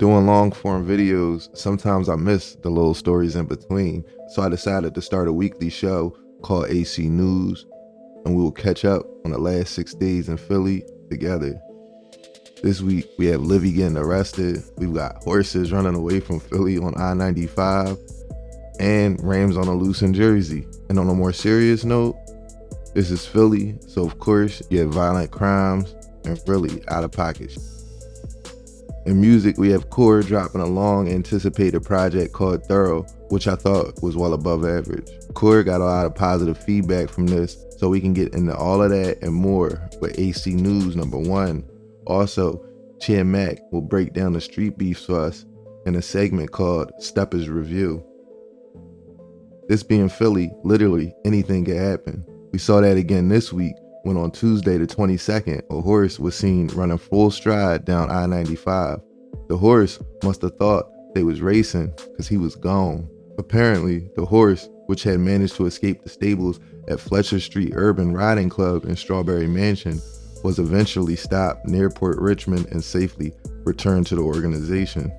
Doing long form videos, sometimes I miss the little stories in between, so I decided to start a weekly show called AC News, and we will catch up on the last 6 days in Philly together. This week, we have Livy getting arrested, we've got horses running away from Philly on I-95, and Rams on the loose in Jersey. And on a more serious note, this is Philly, so of course you have violent crimes and really out of pocket. In music, we have Core dropping a long anticipated project called Thorough, which I thought was well above average. Core got a lot of positive feedback from this, so we can get into all of that and more with AC News #1. Also, Chia Mac will break down the street beefs for us in a segment called Steppers Review. This being Philly, literally anything can happen. We saw that again this week when on Tuesday the 22nd, a horse was seen running full stride down I-95. The horse must have thought they was racing because he was gone. Apparently, the horse, which had managed to escape the stables at Fletcher Street Urban Riding Club in Strawberry Mansion, was eventually stopped near Port Richmond and safely returned to the organization.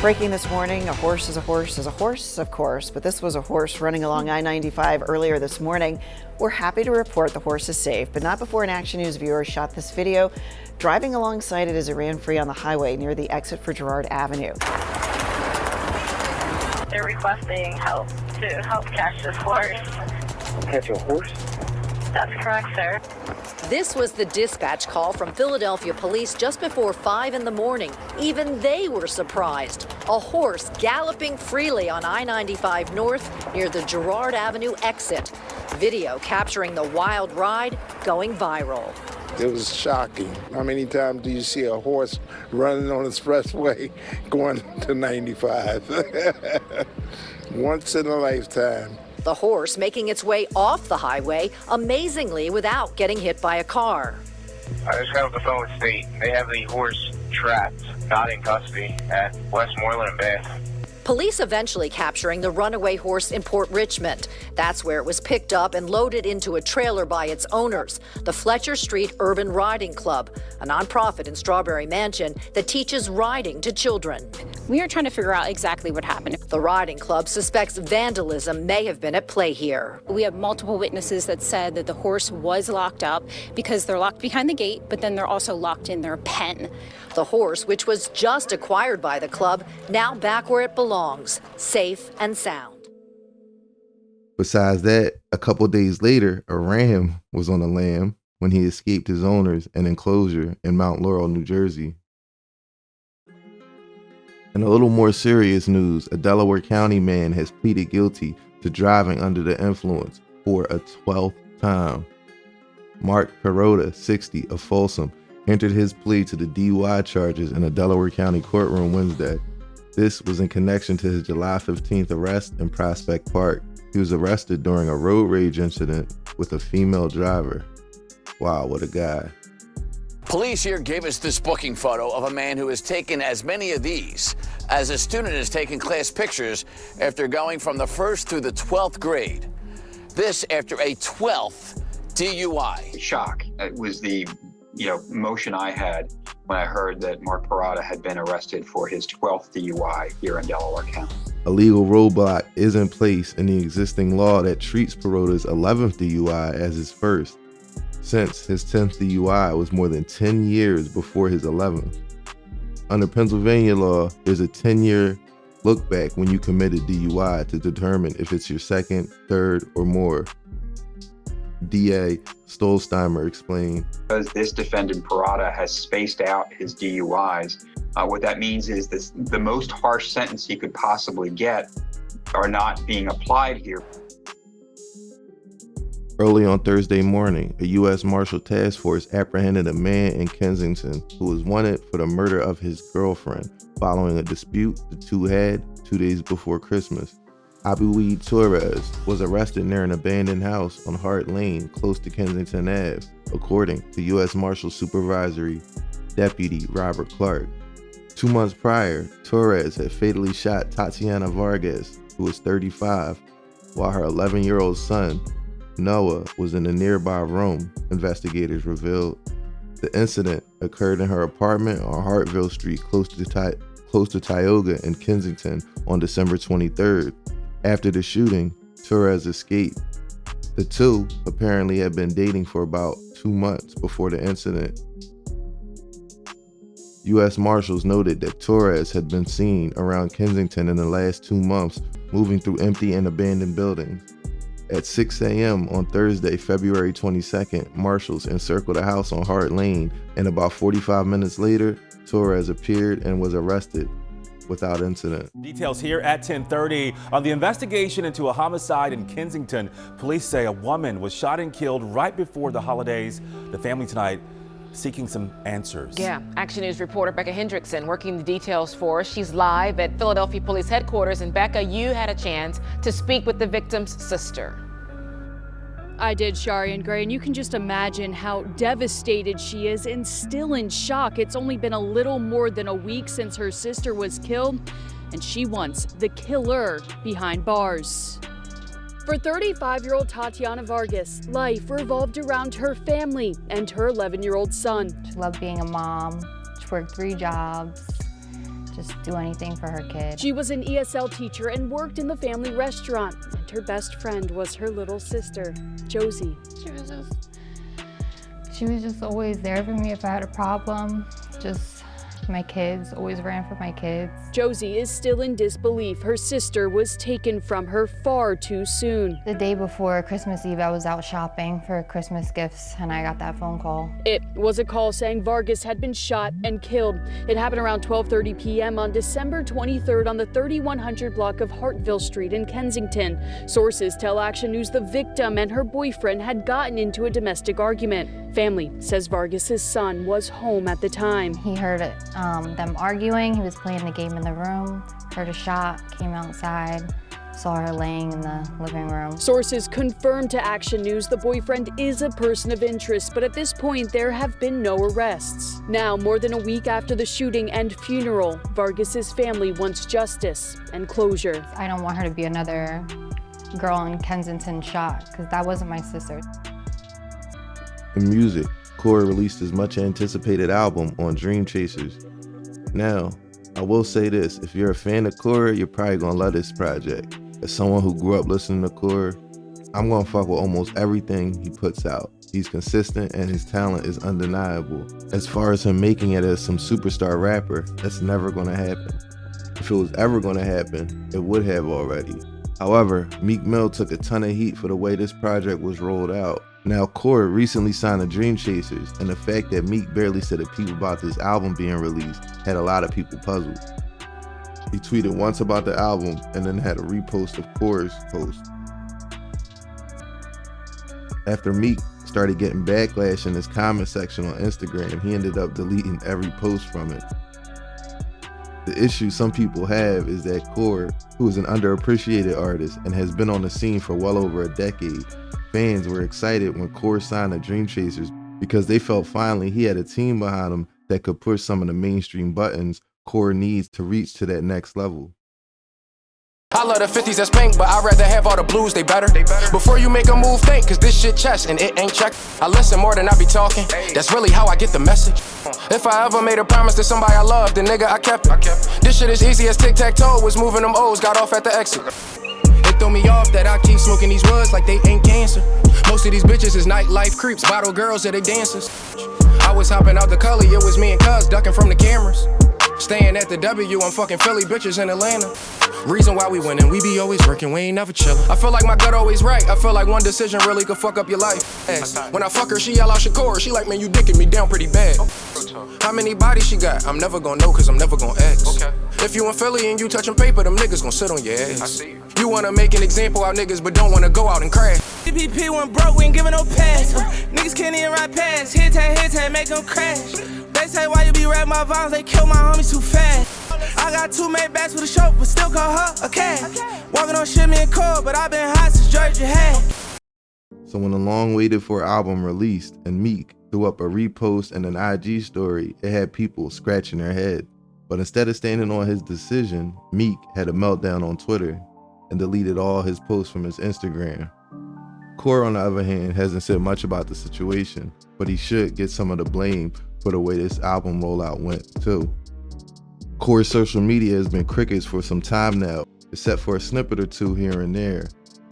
Breaking this morning, a horse is a horse is a horse, of course, but this was a horse running along I-95 earlier this morning. We're happy to report the horse is safe, but not before an Action News viewer shot this video driving alongside it as it ran free on the highway near the exit for Girard Avenue. They're requesting help to help catch this horse. Catch a horse? That's correct, sir. This was the dispatch call from Philadelphia police just before 5 in the morning. Even they were surprised. A horse galloping freely on I-95 North near the Girard Avenue exit. Video capturing the wild ride going viral. It was shocking. How many times do you see a horse running on the expressway going to 95? Once in a lifetime. The horse making its way off the highway, amazingly without getting hit by a car. I just got off the phone with State. They have the horse trapped, not in custody, at Westmoreland and Bath. Police eventually capturing the runaway horse in Port Richmond. That's where it was picked up and loaded into a trailer by its owners, the Fletcher Street Urban Riding Club, a nonprofit in Strawberry Mansion that teaches riding to children. We are trying to figure out exactly what happened. The riding club suspects vandalism may have been at play here. We have multiple witnesses that said that the horse was locked up because they're locked behind the gate, but then they're also locked in their pen. The horse, which was just acquired by the club, now back where it belongs, safe and sound. Besides that, a couple days later, a ram was on the lam when he escaped his owners in an enclosure in Mount Laurel, New Jersey. In a little more serious news, a Delaware County man has pleaded guilty to driving under the influence for a 12th time. Mark Perota, 60, of Folsom, entered his plea to the DUI charges in a Delaware County courtroom Wednesday. This was in connection to his July 15th arrest in Prospect Park. He was arrested during a road rage incident with a female driver. Wow, what a guy. Police here gave us this booking photo of a man who has taken as many of these as a student has taken class pictures after going from the 1st through the 12th grade. This after a 12th DUI. Shock. It was the emotion I had when I heard that Mark Parada had been arrested for his 12th DUI here in Delaware County. A legal roadblock is in place in the existing law that treats Perota's 11th DUI as his first, since his 10th DUI was more than 10 years before his 11th. Under Pennsylvania law, there's a 10-year look back when you commit a DUI to determine if it's your second, third, or more. DA Stolzheimer explained. Because this defendant, Parada, has spaced out his DUIs, what that means is this, the most harsh sentence he could possibly get are not being applied here. Early on Thursday morning, a U.S. Marshal Task Force apprehended a man in Kensington who was wanted for the murder of his girlfriend following a dispute the two had 2 days before Christmas. Abuid Torres was arrested near an abandoned house on Hart Lane, close to Kensington Ave, according to U.S. Marshal Supervisory Deputy Robert Clark. 2 months prior, Torres had fatally shot Tatiana Vargas, who was 35, while her 11-year-old son, Noah, was in a nearby room, investigators revealed. The incident occurred in her apartment on Hartville Street, close close to Tioga in Kensington on December 23rd. After the shooting, Torres escaped. The two apparently had been dating for about 2 months before the incident. U.S. Marshals noted that Torres had been seen around Kensington in the last 2 months, moving through empty and abandoned buildings. At 6 a.m. on Thursday, February 22nd, marshals encircled a house on Hart Lane, and about 45 minutes later, Torres appeared and was arrested without incident. Details here at 10:30 on the investigation into a homicide in Kensington. Police say a woman was shot and killed right before the holidays. The family tonight seeking some answers. Yeah, Action News reporter Becca Hendrickson working the details for us. She's live at Philadelphia Police Headquarters. And Becca, you had a chance to speak with the victim's sister. I did, Shari and Gray, and you can just imagine how devastated she is and still in shock. It's only been a little more than a week since her sister was killed, and she wants the killer behind bars. For 35-year-old Tatiana Vargas, life revolved around her family and her 11-year-old son. She loved being a mom. She worked 3 jobs. Just do anything for her kid. She was an ESL teacher and worked in the family restaurant. And her best friend was her little sister, Josie. She was just always there for me if I had a problem. Just my kids, always ran for my kids. Josie is still in disbelief. Her sister was taken from her far too soon. The day before Christmas Eve, I was out shopping for Christmas gifts and I got that phone call. It was a call saying Vargas had been shot and killed. It happened around 12:30 p.m. on December 23rd on the 3100 block of Hartville Street in Kensington. Sources tell Action News the victim and her boyfriend had gotten into a domestic argument. Family says Vargas's son was home at the time. He heard them arguing. He was playing the game in the room, heard a shot, came outside, saw her laying in the living room. Sources confirmed to Action News the boyfriend is a person of interest, but at this point there have been no arrests. Now, more than a week after the shooting and funeral, Vargas's family wants justice and closure. I don't want her to be another girl in Kensington shot, because that wasn't my sister. In music, Corey released his much anticipated album on Dream Chasers. Now, I will say this, if you're a fan of Corey, you're probably gonna love this project. As someone who grew up listening to Corey, I'm gonna fuck with almost everything he puts out. He's consistent and his talent is undeniable. As far as him making it as some superstar rapper, that's never gonna happen. If it was ever gonna happen, it would have already. However, Meek Mill took a ton of heat for the way this project was rolled out. Now, Corey recently signed to Dream Chasers, and the fact that Meek barely said a peep about this album being released had a lot of people puzzled. He tweeted once about the album and then had a repost of Corey's post. After Meek started getting backlash in his comment section on Instagram, he ended up deleting every post from it. The issue some people have is that Corey, who is an underappreciated artist and has been on the scene for well over a decade, fans were excited when Corey signed to Dream Chasers because they felt finally he had a team behind him that could push some of the mainstream buttons Corey needs to reach to that next level. I love the 50s, that's pink, but I'd rather have all the blues, they better. Before you make a move, think, cause this shit chess and it ain't check. I listen more than I be talking, that's really how I get the message. If I ever made a promise to somebody I loved, then nigga, I kept it. This shit is easy as tic-tac-toe, was moving them O's, got off at the exit. It throw me off that I keep smoking these woods like they ain't cancer. Most of these bitches is nightlife creeps, bottle girls, yeah, they dancers. I was hopping out the Cully, it was me and cuz ducking from the cameras. Staying at the W, I'm fucking Philly bitches in Atlanta. Reason why we winning, we be always working, we ain't never chillin'. I feel like my gut always right, I feel like one decision really could fuck up your life. When I fuck her, she yell out Shakur, she like, man, you dicking me down pretty bad. How many bodies she got? I'm never gonna know, cause I'm never gonna ask. If you in Philly and you touching paper, them niggas gon' sit on your ass. You wanna make an example out niggas, but don't wanna go out and crash. CPP went broke, we ain't giving no pass. Niggas can't even ride past, hit tag, make them crash. They say why you be rapping my vibes, they kill my homies too fast. I got 2 made bats with a show, but still call her a cat. Walking on shimmy and cold, but I been hot since Georgia had. So when the long waited for album released and Meek threw up a repost and an IG story, it had people scratching their head. But instead of standing on his decision, Meek had a meltdown on Twitter and deleted all his posts from his Instagram. Corey, on the other hand, hasn't said much about the situation, but he should get some of the blame for the way this album rollout went too. Corey's social media has been crickets for some time now, except for a snippet or two here and there.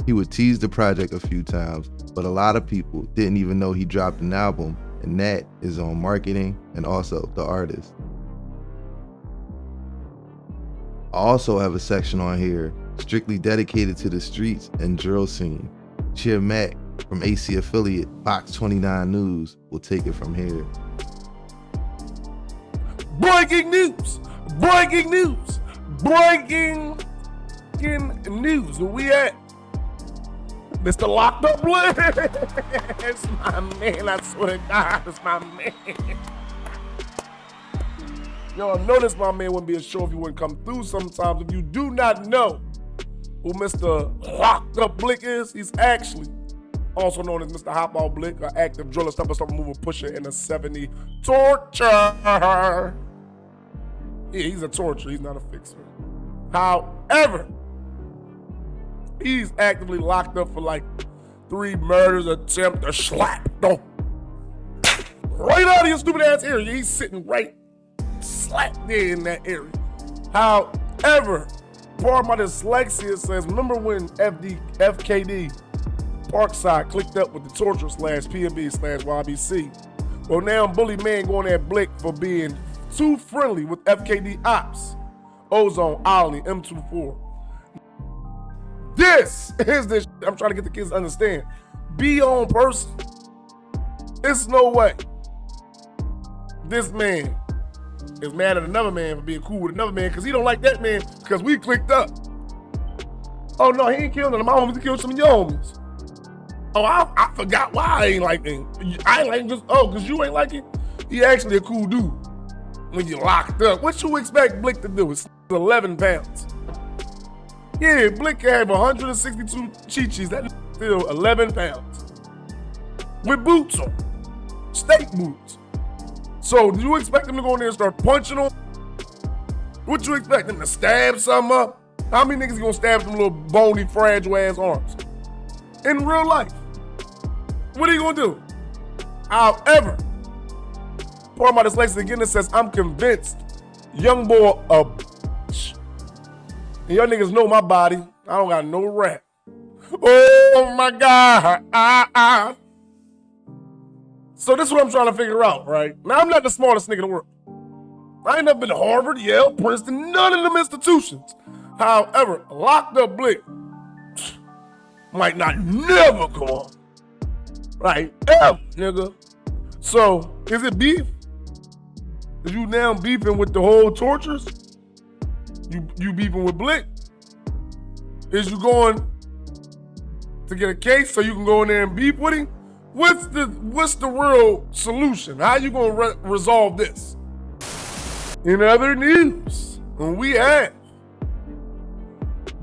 He would tease the project a few times, but a lot of people didn't even know he dropped an album, and that is on marketing and also the artist. I also have a section on here strictly dedicated to the streets and drill scene. Cheer Mac from AC affiliate Fox 29 News will take it from here. Breaking news! Breaking news! Breaking news! Where we at? Mr. Locked Up Blick! It's my man, I swear to God, it's my man. Yo, I noticed my man wouldn't be a show if he wouldn't come through sometimes. If you do not know who Mr. Locked Up Blick is, he's actually also known as Mr. Hop Out Blick, an active driller, stepper, mover, pusher, and a 70 torture. Yeah, he's a torturer, he's not a fixer. However, he's actively locked up for like 3 murders, attempt to slap. No. Right out of your stupid ass area. He's sitting right slap there in that area. However, part of my dyslexia says, remember when FKD Parkside clicked up with the torture / PNB / YBC? Well, now Bully Man going at Blick for being too friendly with FKD Ops, Ozone, Ollie, M24. This is the shit I'm trying to get the kids to understand. Be on person. It's no way this man is mad at another man for being cool with another man because he don't like that man because we clicked up. Oh no, he ain't killed none of my homies, he killed some of your homies. Oh, I forgot why I ain't like him. I ain't like him just, because you ain't like him? He actually a cool dude when you locked up. What you expect Blick to do? It's 11 pounds. Yeah, Blick can have 162 Chi-Chis, that's still 11 pounds. With boots on, steak boots. So do you expect him to go in there and start punching on? What you expect him to stab something up? How many niggas gonna stab them little bony, fragile ass arms? In real life, what are you gonna do? However, part of my dyslexia again, it says, I'm convinced young boy a bitch. And y'all niggas know my body. I don't got no rap. Oh my God. So this is what I'm trying to figure out, right? Now, I'm not the smartest nigga in the world. I ain't never been to Harvard, Yale, Princeton, none of them institutions. However, Locked Up Blick might not never come on. Right? Ever, nigga. So, is it beef? Is you now beefing with the whole tortures? You beefing with Blick? Is you going to get a case so you can go in there and beef with him? What's the real solution? How you gonna resolve this? In other news, when we have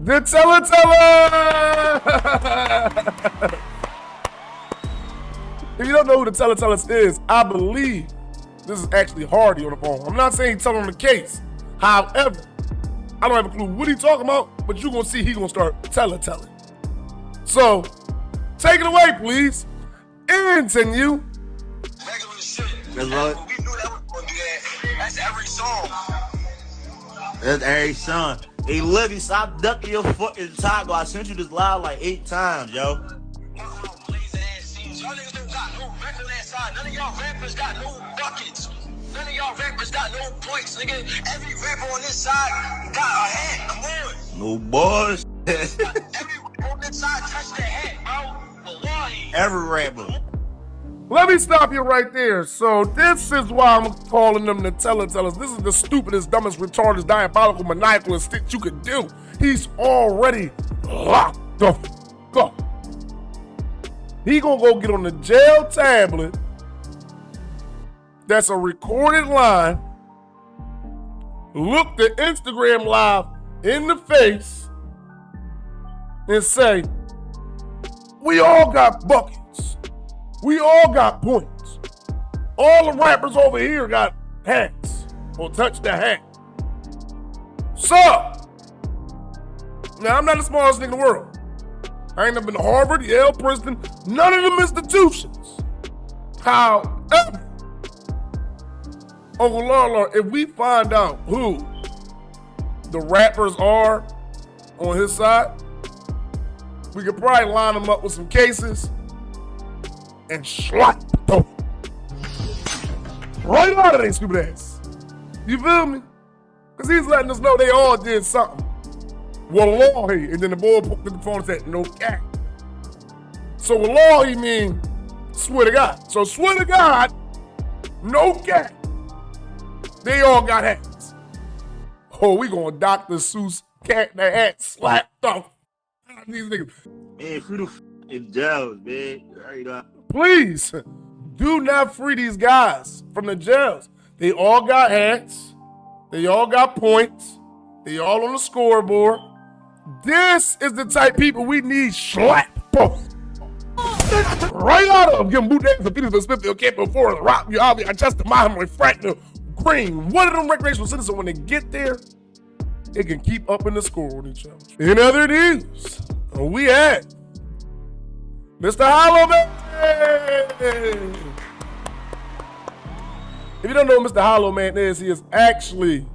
the TellTell. If you don't know who the TellTell is, I believe this is actually Hardy on the phone. I'm not saying he's telling the case. However, I don't have a clue what he's talking about, but you're gonna see he's gonna start telling. So, take it away, please. Continue. Regular shit. That's right. We knew that was gonna do that. That's every song. That's every song. Hey, Livy, stop ducking your fucking taco. I sent you this live like 8 times, yo. Y'all niggas don't got no record inside. None of y'all rappers got no buckets. None of y'all rappers got no points, nigga. Every rapper on this side got a hat. Come on. No boys. Every rapper on this side touched their hat, bro. Every rapper. Let me stop you right there. So this is why I'm calling them the TellTellers. This is the stupidest, dumbest, retarded, diabolical, maniacal shit you could do. He's already locked the f*** up. He gonna go get on the jail tablet. That's a recorded line. Look the Instagram live in the face and say, we all got buckets. We all got points. All the rappers over here got hats or touch the hat. So, now I'm not the smartest nigga in the world. I ain't never been to Harvard, Yale, Princeton, none of them institutions. However, Uncle Lala, if we find out who the rappers are on his side, we could probably line him up with some cases and slap them right out of their stupid ass. You feel me? Because he's letting us know they all did something. Wallahi, and then the boy put the phone and said, no cap. So wallahi mean, swear to God. So swear to God, no cap. They all got hats. Oh, we gonna Dr. Seuss cat the hat slapped off. These niggas. Man, free the in jails, man. Hurry up. Please, do not free these guys from the jails. They all got hats. They all got points. They all on the scoreboard. This is the type of people we need slap. Right out of them. Give them boot days of Petersburg, Smithfield, Campbell, Forest, Rock, I just the Mohammed, Fracknell, Green. One of them recreational citizens, when they get there, they can keep up in the score with each other. In other news, we had Mr. Hollowman. If you don't know who Mr. Hollowman is, he is actually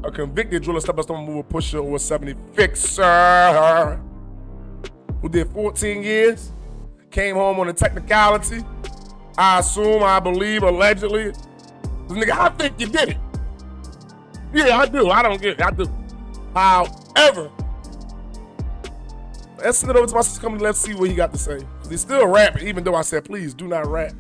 a convicted driller, step-by stone mover, pusher, or 70 fixer who did 14 years, came home on a technicality. I assume, I believe, allegedly. This nigga, I think you did it. Yeah, I do. I don't get it. I do. However, let's send it over to my sister company. Let's see what he got to say. He's still rapping, even though I said, please do not rap.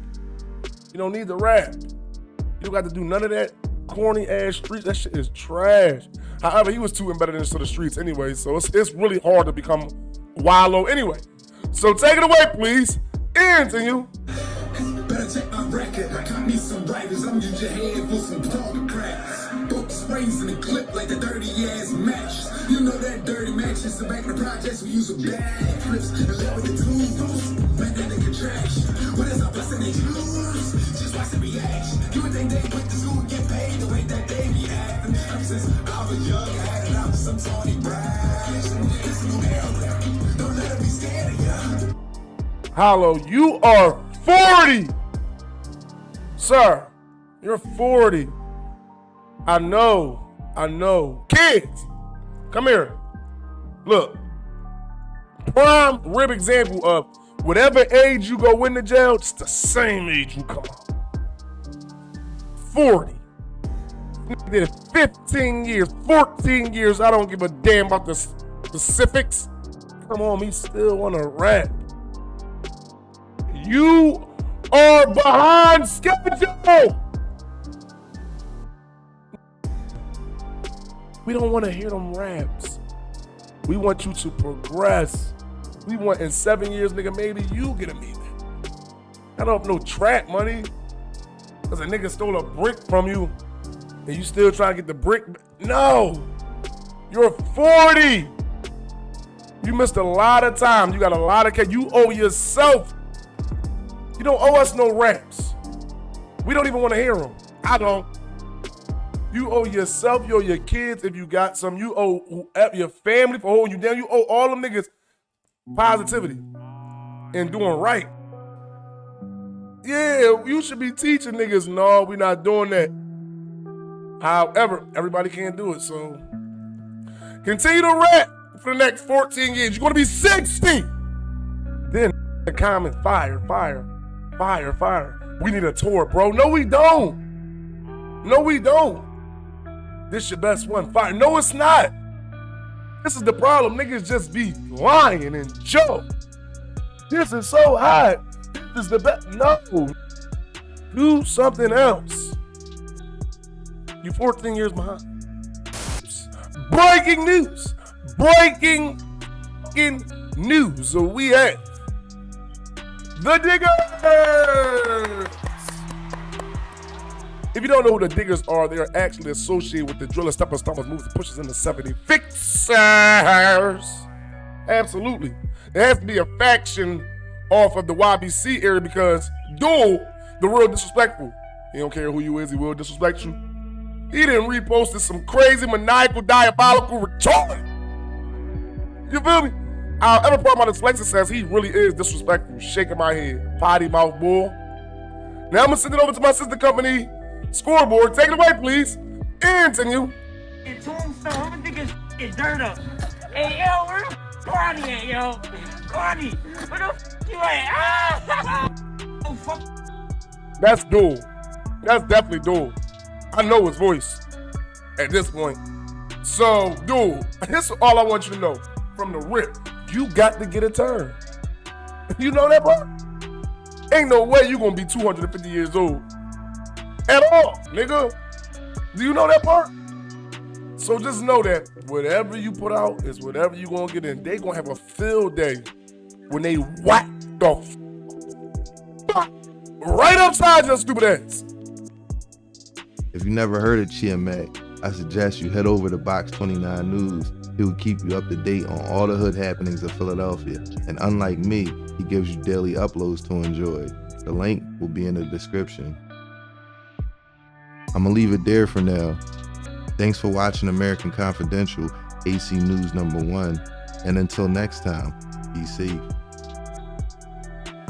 You don't need to rap. You don't got to do none of that corny ass streets. That shit is trash. However, he was too embedded into the streets anyway, so it's really hard to become Wallow anyway. So take it away, please. Into you. Better check my record. I got me some writers. I'm use your head for some target practice. Book sprays in the clip like the dirty ass matches. You know that dirty matches. The back of the projects we use a bag clips and live with the tools. Man, that nigga trash. What is up? Bustin' they lose. Just watch the reaction. You would think they went to school and get paid the way that they be acting. Ever since I was young, I had it out with some Tony Brash. This new era. Don't let her be scared of ya. Hollow, you are 40. Sir, you're 40. I know. Kids, come here. Look, prime rib example of whatever age you go in the jail, it's the same age you come out. 40. Did 15 years, 14 years, I don't give a damn about the specifics. Come on, me still wanna rap. You are behind schedule. We don't want to hear them raps. We want you to progress. We want in 7 years, nigga, maybe you get a million. I don't have no trap money. Cause a nigga stole a brick from you and you still trying to get the brick. No, you're 40. You missed a lot of time. You got a lot of cash. You owe yourself. You don't owe us no raps. We don't even want to hear them. I don't. You owe yourself, you owe your kids if you got some. You owe your family for holding you down. You owe all them niggas positivity and doing right. Yeah, you should be teaching niggas, no, we're not doing that. However, everybody can't do it, so continue to rap for the next 14 years. You're gonna be 60. Then the comment, fire. We need a tour, bro. No, we don't. This your best one, fire. No, it's not. This is the problem. Niggas just be lying and joke. This is so hot. This is the best. No. Do something else. You 14 years behind. Breaking news. So we have the Diggers. If you don't know who the Diggers are, they are actually associated with the driller, steppers, stompers, movers, and pushers in the 70 fixers. Absolutely. There has to be a faction off of the YBC area because Duel, the real disrespectful. He don't care who you is, he will disrespect you. He didn't reposted some crazy, maniacal, diabolical retard. You feel me? I'll ever part my dyslexia says he really is disrespectful. Shaking my head. Potty mouth bull. Now I'm gonna send it over to my sister company, Scoreboard. Take it away, please. And continue. fucking dirt up. Hey, yo, where the Cardi at, yo? Cardi, where the you at? Ah! Oh, fuck. That's dual. That's definitely dual. I know his voice at this point. So, dude, here's all I want you to know. From the rip, you got to get a turn. You know that, bro? Ain't no way you gonna be 250 years old. At all, nigga. Do you know that part? So just know that whatever you put out is whatever you gonna get in. They gonna have a field day when they whack the fuck right upside your stupid ass. If you never heard of Chiamek, I suggest you head over to Box 29 News. He will keep you up to date on all the hood happenings of Philadelphia. And unlike me, he gives you daily uploads to enjoy. The link will be in the description. I'm gonna leave it there for now. Thanks for watching American Confidential, AC News #1. And until next time, be safe.